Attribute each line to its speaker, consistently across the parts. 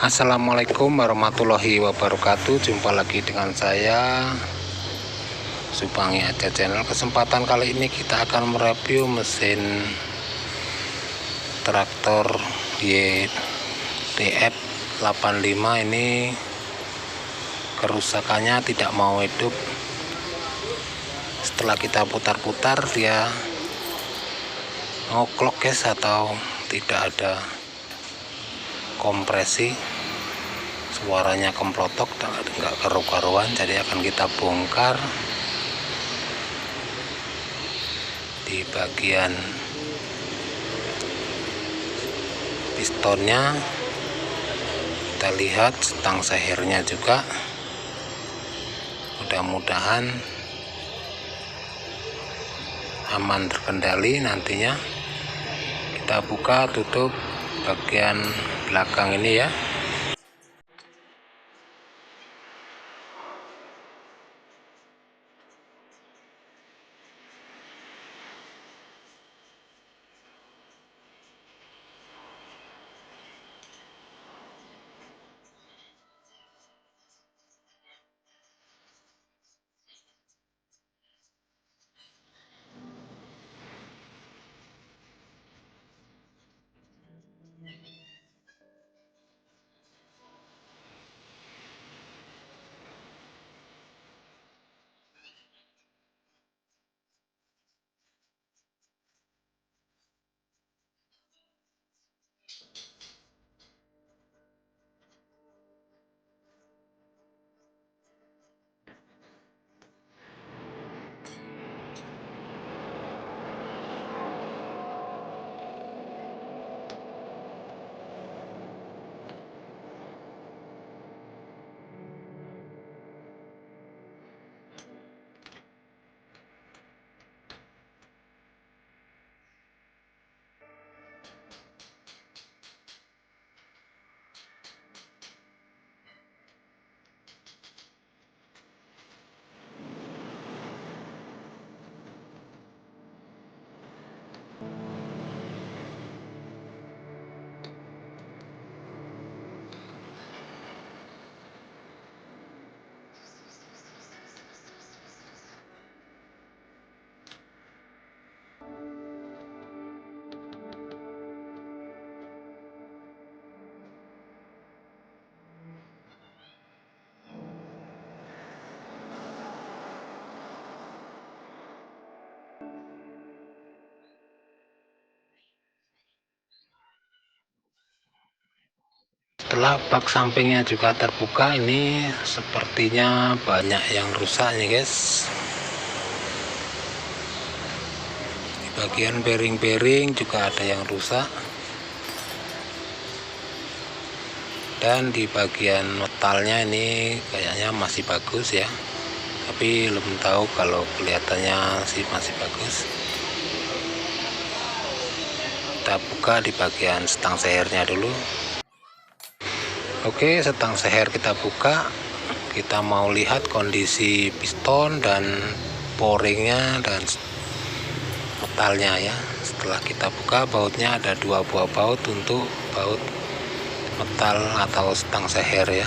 Speaker 1: Assalamualaikum warahmatullahi wabarakatuh. Jumpa lagi dengan saya Supangi Aja Channel. Kesempatan kali ini kita akan mereview mesin traktor YDF 85. Ini kerusakannya tidak mau hidup. Setelah kita putar-putar dia ngoklok guys, atau tidak ada kompresi, suaranya kemplotok, nggak karu-karuan. Jadi akan kita bongkar di bagian pistonnya. Kita lihat stang sehernya juga, mudah-mudahan aman terkendali. Nantinya kita buka tutup bagian belakang ini ya. Setelah bak sampingnya juga terbuka, ini sepertinya banyak yang rusak nih guys. Di bagian bearing-bearing juga ada yang rusak, dan di bagian metalnya ini kayaknya masih bagus ya, tapi belum tahu kalau kelihatannya sih masih bagus. Kita buka di bagian stang sehernya dulu. Oke, stang seher kita buka. Kita mau lihat kondisi piston dan poringnya dan metalnya ya. Setelah kita buka, bautnya ada 2 buah baut untuk baut metal atau stang seher ya.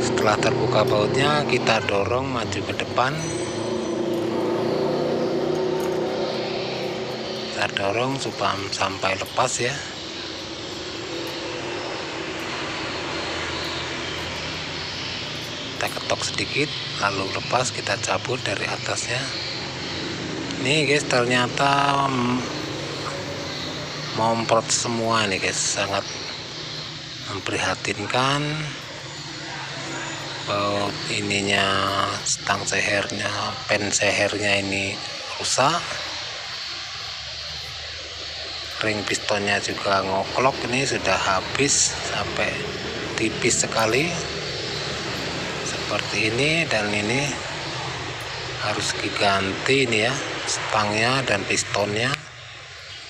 Speaker 1: Setelah terbuka bautnya, kita dorong maju ke depan. Kita dorong supaya sampai lepas ya. Kita ketok sedikit lalu lepas, kita cabut dari atasnya. Nih guys, ternyata momprot semua nih guys, sangat memprihatinkan. Baut ininya, stang sehernya, pen sehernya ini rusak. Ring pistonnya juga ngoklok, ini sudah habis sampai tipis sekali seperti ini. Dan ini harus diganti ini ya, stangnya dan pistonnya,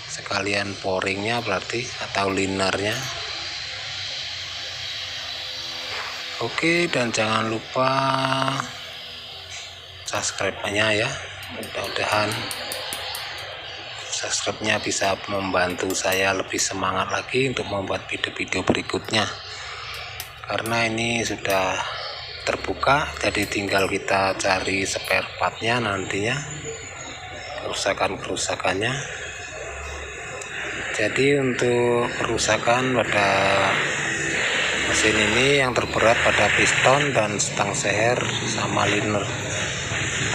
Speaker 1: sekalian poringnya berarti, atau linernya. Oke, dan jangan lupa subscribe-nya ya. Mudah-mudahan subscribe-nya bisa membantu saya lebih semangat lagi untuk membuat video-video berikutnya, karena ini sudah terbuka, jadi tinggal kita cari spare partnya nantinya, kerusakannya. Jadi untuk kerusakan pada mesin ini yang terberat pada piston dan stang seher sama liner.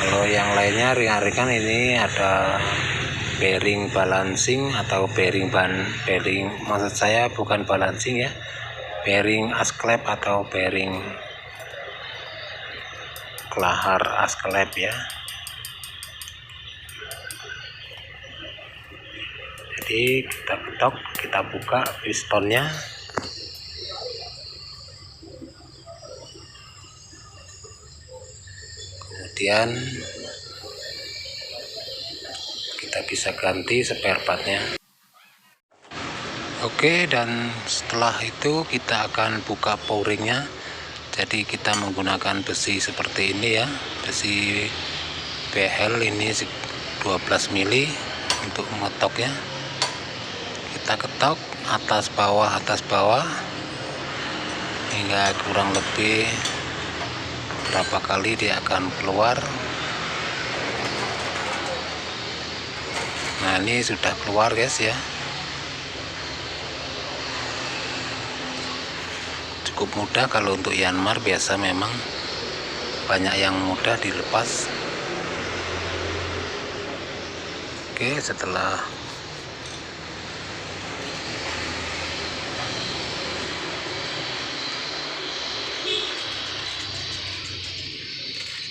Speaker 1: Kalau yang lainnya ringan-ringan, ini ada bearing balancing atau bearing maksud saya bukan balancing ya, bearing asklep atau bearing kelahar asklep ya. Jadi kita ketok, kita buka pistonnya. Kemudian kita bisa ganti spare partnya. Oke, dan setelah itu kita akan buka pouringnya. Jadi kita menggunakan besi seperti ini ya, besi BL ini 12 mili untuk mengetoknya. Kita ketok atas bawah hingga kurang lebih berapa kali dia akan keluar. Nah, ini sudah keluar guys ya, cukup mudah. Kalau untuk Yanmar biasa memang banyak yang mudah dilepas. Oke, setelah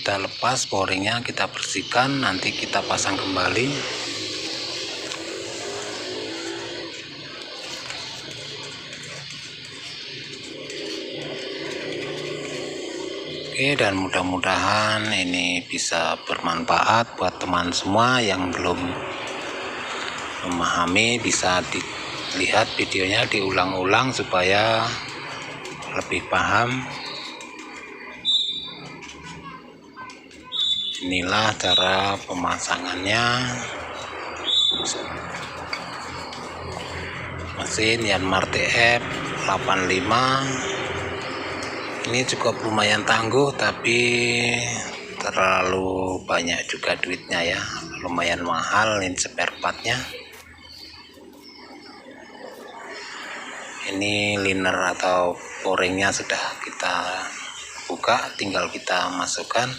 Speaker 1: kita lepas pouringnya, kita bersihkan, nanti kita pasang kembali. Oke, dan mudah-mudahan ini bisa bermanfaat buat teman semua yang belum memahami. Bisa dilihat videonya diulang-ulang supaya lebih paham. Inilah cara pemasangannya mesin Yanmar TF 85. Ini cukup lumayan tangguh, tapi terlalu banyak juga duitnya ya, lumayan mahal ini spare partnya. Ini liner atau pouringnya sudah kita buka, tinggal kita masukkan.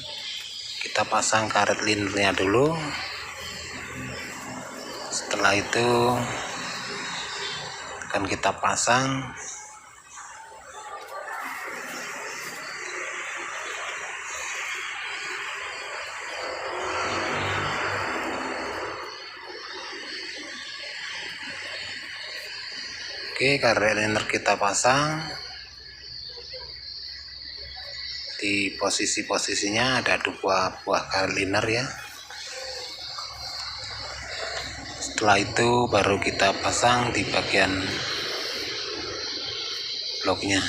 Speaker 1: Kita pasang karet linernya dulu. Setelah itu akan kita pasang. Oke, karet liner kita pasang. Di posisinya ada 2 buah karet liner ya. Setelah itu baru kita pasang di bagian bloknya.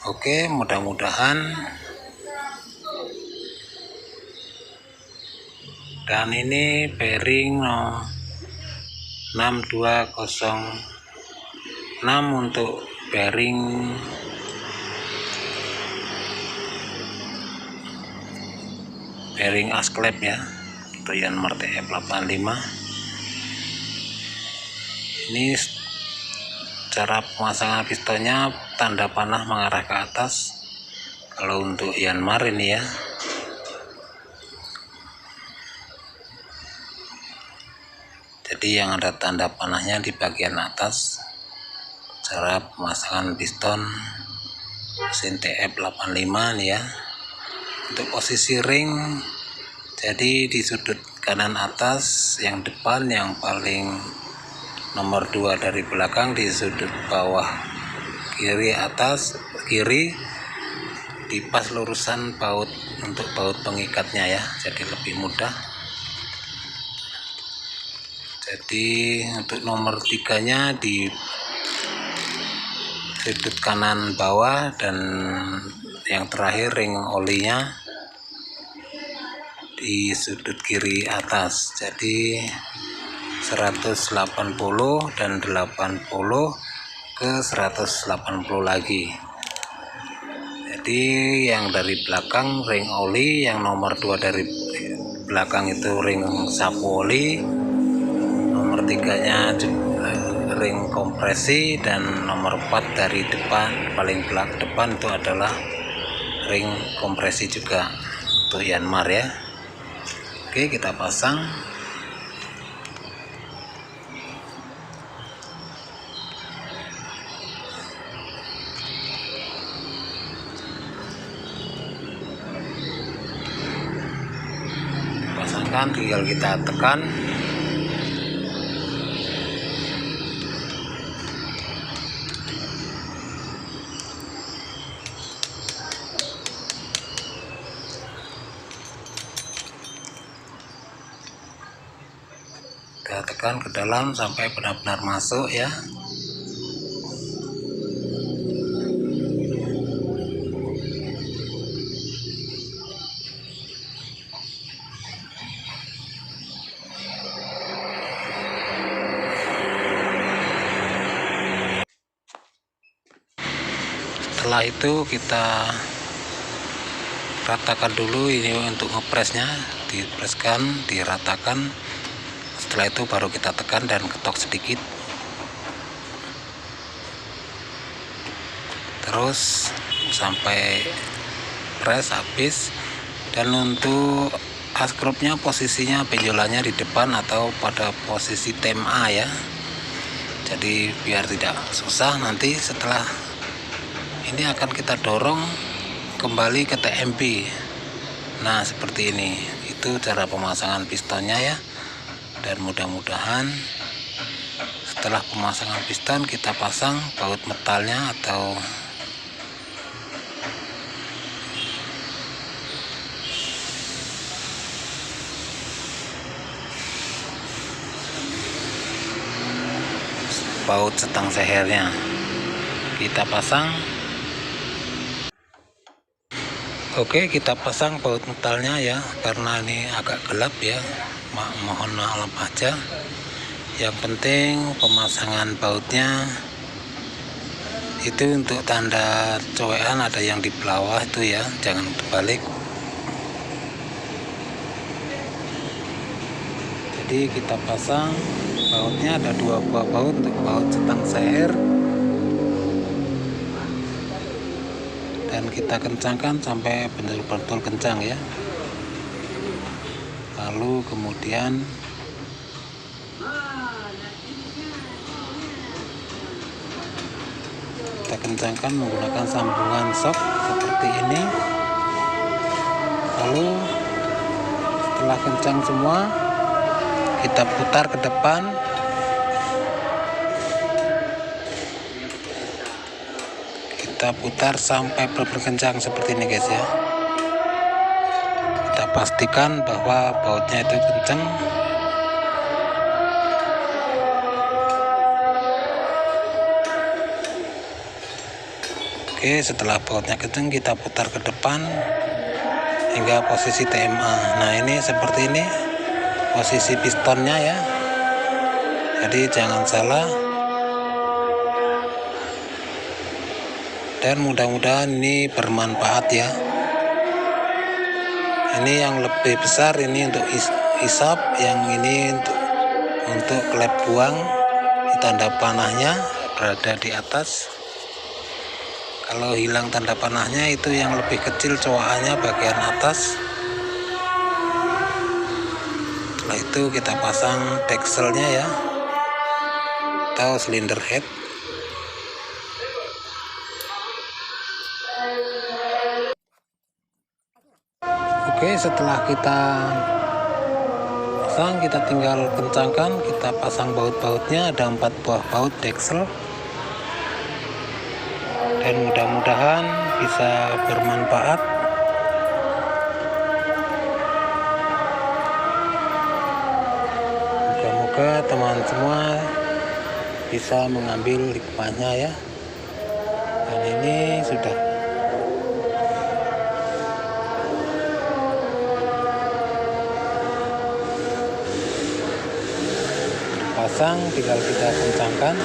Speaker 1: Oke, mudah-mudahan. Dan ini bearing 6206 untuk bearing asklep ya, untuk Yanmar TF 85. Ini cara pemasangan pistonnya, tanda panah mengarah ke atas kalau untuk Yanmar ini ya. Jadi yang ada tanda panahnya di bagian atas. Cara pemasangan piston mesin TF 85 nih ya. Untuk posisi ring, jadi di sudut kanan atas yang depan, yang paling nomor 2 dari belakang, di sudut bawah kiri atas kiri, di pas lurusan baut untuk baut pengikatnya ya, jadi lebih mudah. Jadi untuk nomor 3-nya di sudut kanan bawah, dan yang terakhir ring olinya di sudut kiri atas. Jadi 180 dan 80 ke 180 lagi. Jadi yang dari belakang ring oli, yang nomor 2 dari belakang itu ring sapu oli, nomor 3-nya ring kompresi, dan nomor 4 dari depan paling belakang depan itu adalah ring kompresi juga untuk Yanmar ya. Oke, kita pasang. Pasangkan, tinggal kita tekan. Kita tekan ke dalam sampai benar-benar masuk ya. Setelah itu kita ratakan dulu ini untuk ngepresnya, dipreskan, diratakan. Setelah itu baru kita tekan dan ketok sedikit, terus sampai press habis. Dan untuk askrupnya posisinya benjolannya di depan atau pada posisi tem A ya, jadi biar tidak susah nanti setelah ini akan kita dorong kembali ke TMP. Nah seperti ini, itu cara pemasangan pistonnya ya. Dan mudah-mudahan setelah pemasangan piston kita pasang baut metalnya atau baut setang sehernya kita pasang. Oke, kita pasang baut metalnya ya, karena ini agak gelap ya, mohon maaf aja. Yang penting pemasangan bautnya itu untuk tanda cowekan ada yang di bawah itu ya, jangan terbalik. Jadi kita pasang bautnya, ada 2 buah baut untuk baut setang seher, dan kita kencangkan sampai betul-betul kencang ya. Lalu kemudian kita kencangkan menggunakan sambungan sok seperti ini. Lalu setelah kencang semua, kita putar ke depan. Kita putar sampai berkencang seperti ini guys ya. Kita pastikan bahwa bautnya itu kencang. Oke, setelah bautnya kencang kita putar ke depan hingga posisi TMA. Nah ini seperti ini posisi pistonnya ya, jadi jangan salah. Dan mudah-mudahan ini bermanfaat ya. Ini yang lebih besar ini untuk isap, yang ini untuk klep buang, tanda panahnya berada di atas. Kalau hilang tanda panahnya itu yang lebih kecil cowakannya bagian atas. Setelah itu kita pasang dekselnya ya, atau silinder head. Oke, setelah kita pasang, kita tinggal kencangkan, kita pasang baut-bautnya, ada 4 buah baut deksel. Dan mudah-mudahan bisa bermanfaat. Moga-moga teman semua bisa mengambil hikmahnya ya. Dan ini sudah pasang, tinggal kita kencangkan.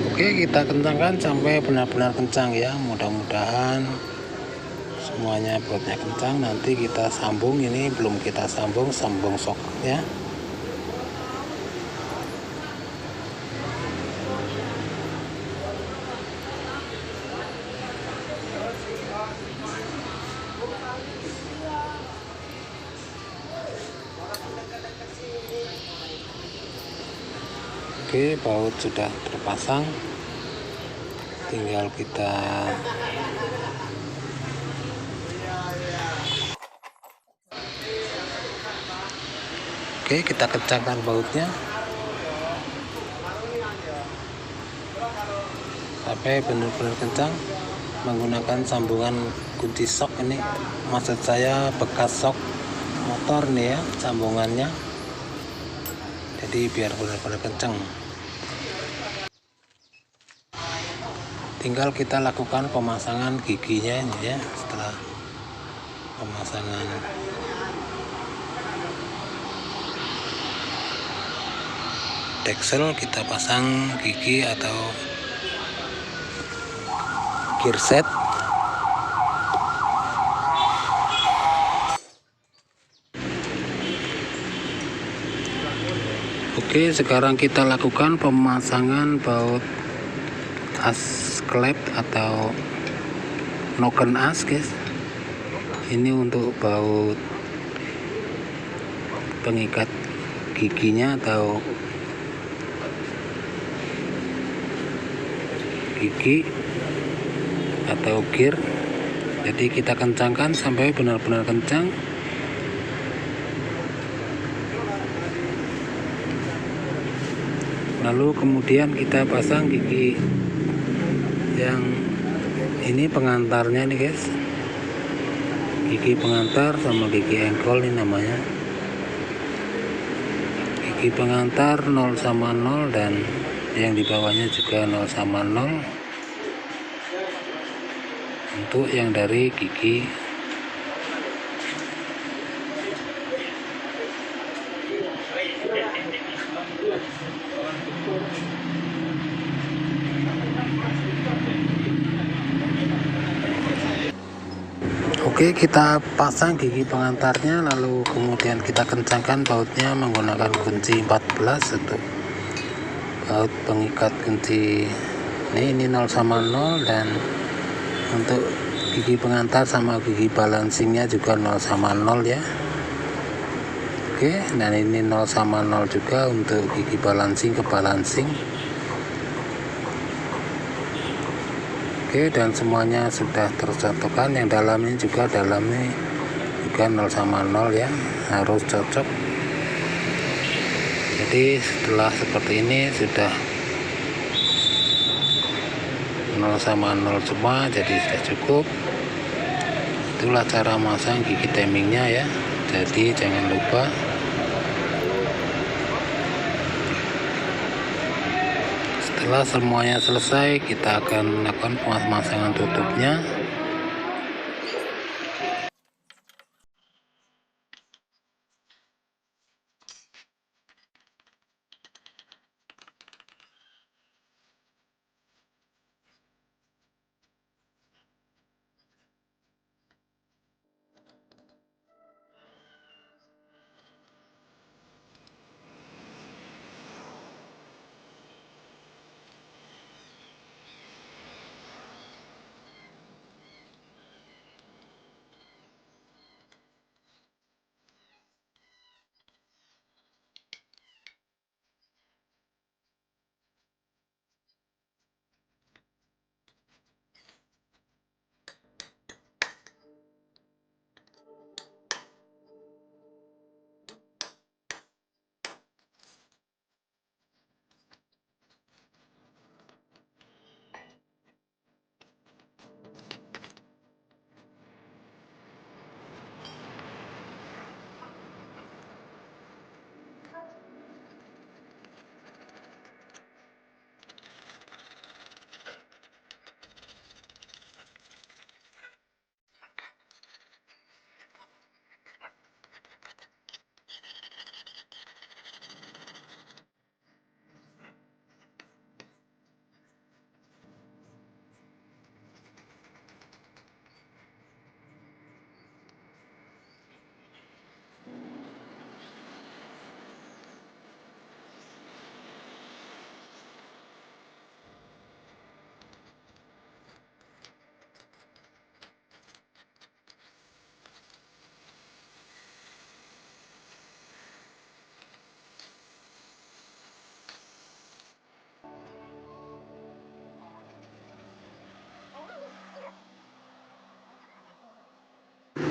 Speaker 1: Oke, kita kencangkan sampai benar-benar kencang ya. Mudah-mudahan semuanya bautnya kencang. Nanti kita sambung, ini belum kita sambung soketnya. Oke, baut sudah terpasang, tinggal kita kencangkan bautnya sampai benar-benar kencang menggunakan sambungan kunci sok. Ini maksud saya bekas sok motor nih ya, sambungannya, jadi biar benar-benar kencang. Tinggal kita lakukan pemasangan giginya ini ya. Setelah pemasangan deksel, kita pasang gigi atau gear set. Oke, sekarang kita lakukan pemasangan baut as klep atau noken as, guys. Ini untuk baut pengikat giginya atau gigi atau gear. Jadi kita kencangkan sampai benar-benar kencang. Lalu kemudian kita pasang gigi yang ini pengantarnya nih, guys. Gigi pengantar sama gigi engkol ini namanya. Gigi pengantar 0 sama 0 dan yang di bawahnya juga 0 sama 0 untuk yang dari gigi. Oke, kita pasang gigi pengantarnya, lalu kemudian kita kencangkan bautnya menggunakan kunci 14 untuk baut pengikat kunci ini 0 sama 0, dan untuk gigi pengantar sama gigi balancingnya juga 0 sama 0 ya. Oke, dan ini 0 sama 0 juga untuk gigi balancing ke balancing. Oke, dan semuanya sudah tercocokkan. Yang dalamnya juga 0 sama 0 ya, harus cocok. Jadi setelah seperti ini sudah 0 sama 0 semua, jadi sudah cukup. Itulah cara masang gigi timingnya ya. Jadi jangan lupa. Setelah semuanya selesai, kita akan melakukan pemasangan tutupnya.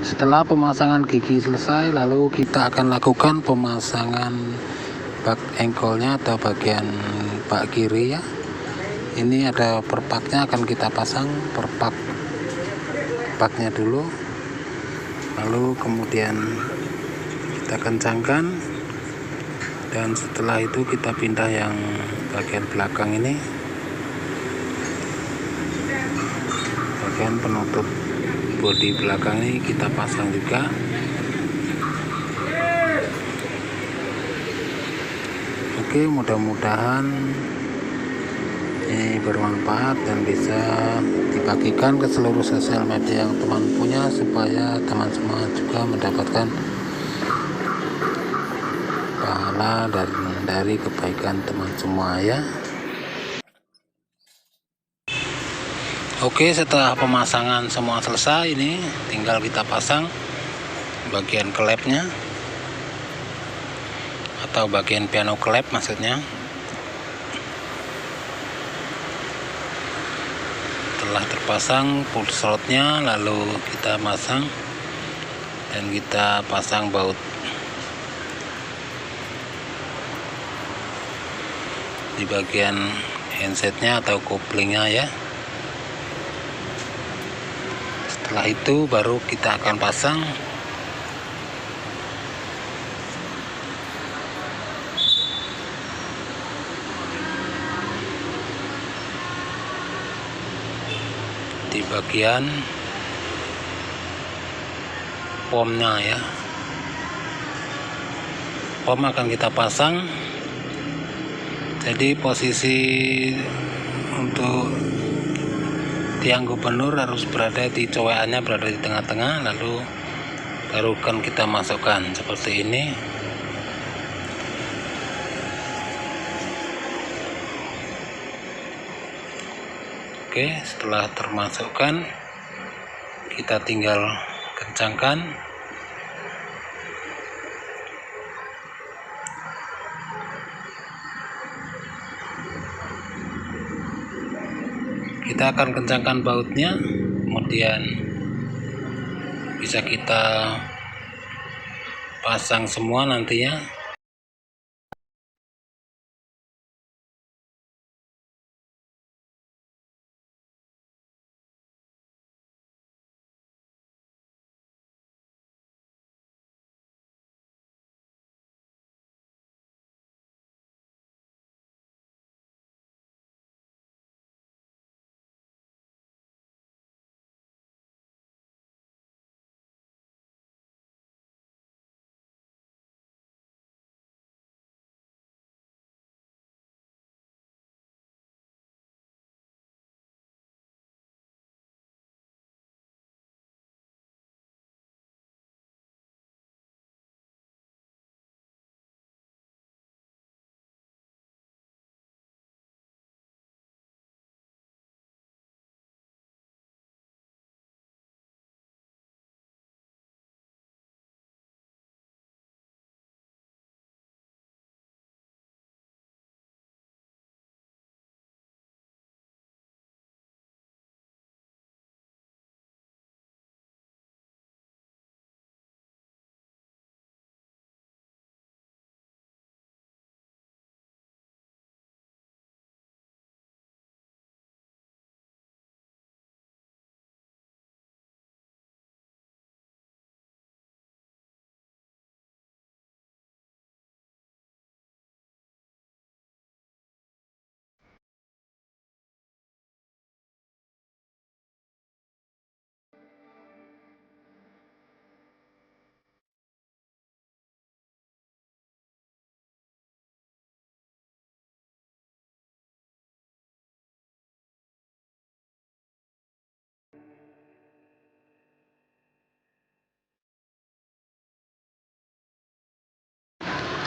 Speaker 1: Setelah pemasangan gigi selesai, lalu kita akan lakukan pemasangan bak engkolnya atau bagian bak kiri ya. Ini ada perpaknya, akan kita pasang perpaknya dulu, lalu kemudian kita kencangkan, dan setelah itu kita pindah yang bagian belakang ini, bagian penutup bodi belakang ini kita pasang juga. Oke, mudah-mudahan ini bermanfaat dan bisa dibagikan ke seluruh sosial media yang teman punya, supaya teman semua juga mendapatkan pahala dari kebaikan teman semua ya. Oke, setelah pemasangan semua selesai, ini tinggal kita pasang bagian klepnya atau bagian piano klep maksudnya. Setelah terpasang pull slotnya, lalu kita pasang dan kita pasang baut di bagian handsetnya atau couplingnya ya. Setelah itu baru kita akan pasang di bagian pomnya ya. Pom akan kita pasang, jadi posisi untuk tiang gubernur harus berada di cowekannya, berada di tengah-tengah, lalu baru akan kita masukkan seperti ini. Oke, setelah termasukkan kita tinggal kencangkan. Kita akan kencangkan bautnya, kemudian bisa kita pasang semua nantinya.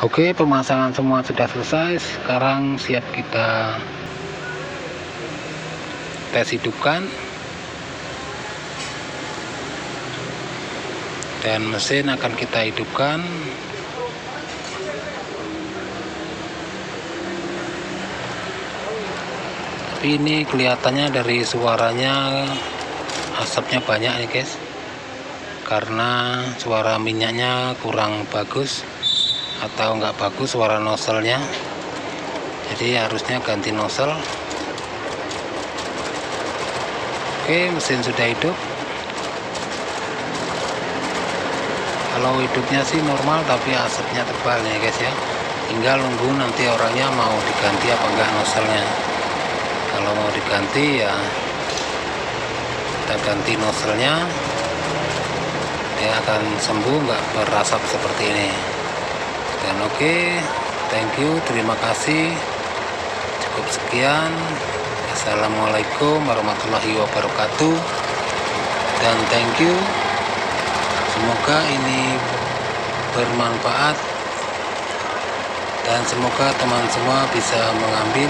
Speaker 1: Oke, pemasangan semua sudah selesai. Sekarang siap kita tes hidupkan, dan mesin akan kita hidupkan. Tapi ini kelihatannya dari suaranya asapnya banyak nih guys. karena suara minyaknya kurang bagus atau enggak bagus suara nozzle-nya, jadi harusnya ganti nozzle. Oke, mesin sudah hidup. Kalau hidupnya sih normal, tapi asapnya tebal ya guys ya. Tinggal nunggu nanti orangnya mau diganti apa enggak nozzle-nya. Kalau mau diganti ya kita ganti nozzle-nya, dia akan sembuh, nggak berasap seperti ini. Dan oke, thank you, terima kasih. Cukup sekian. Assalamualaikum warahmatullahi wabarakatuh. Dan thank you. Semoga ini bermanfaat dan semoga teman semua bisa mengambil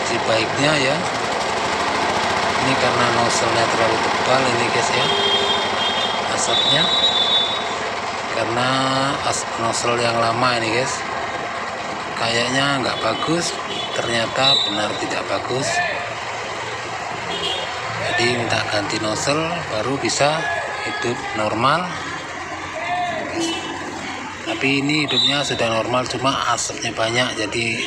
Speaker 1: si baiknya ya. Ini karena nozzle-nya terlalu tebal ini guys ya, asapnya, karena nozzle yang lama ini guys, kayaknya nggak bagus, ternyata benar tidak bagus. Jadi minta ganti nozzle baru bisa hidup normal. Tapi ini hidupnya sudah normal, cuma asapnya banyak, jadi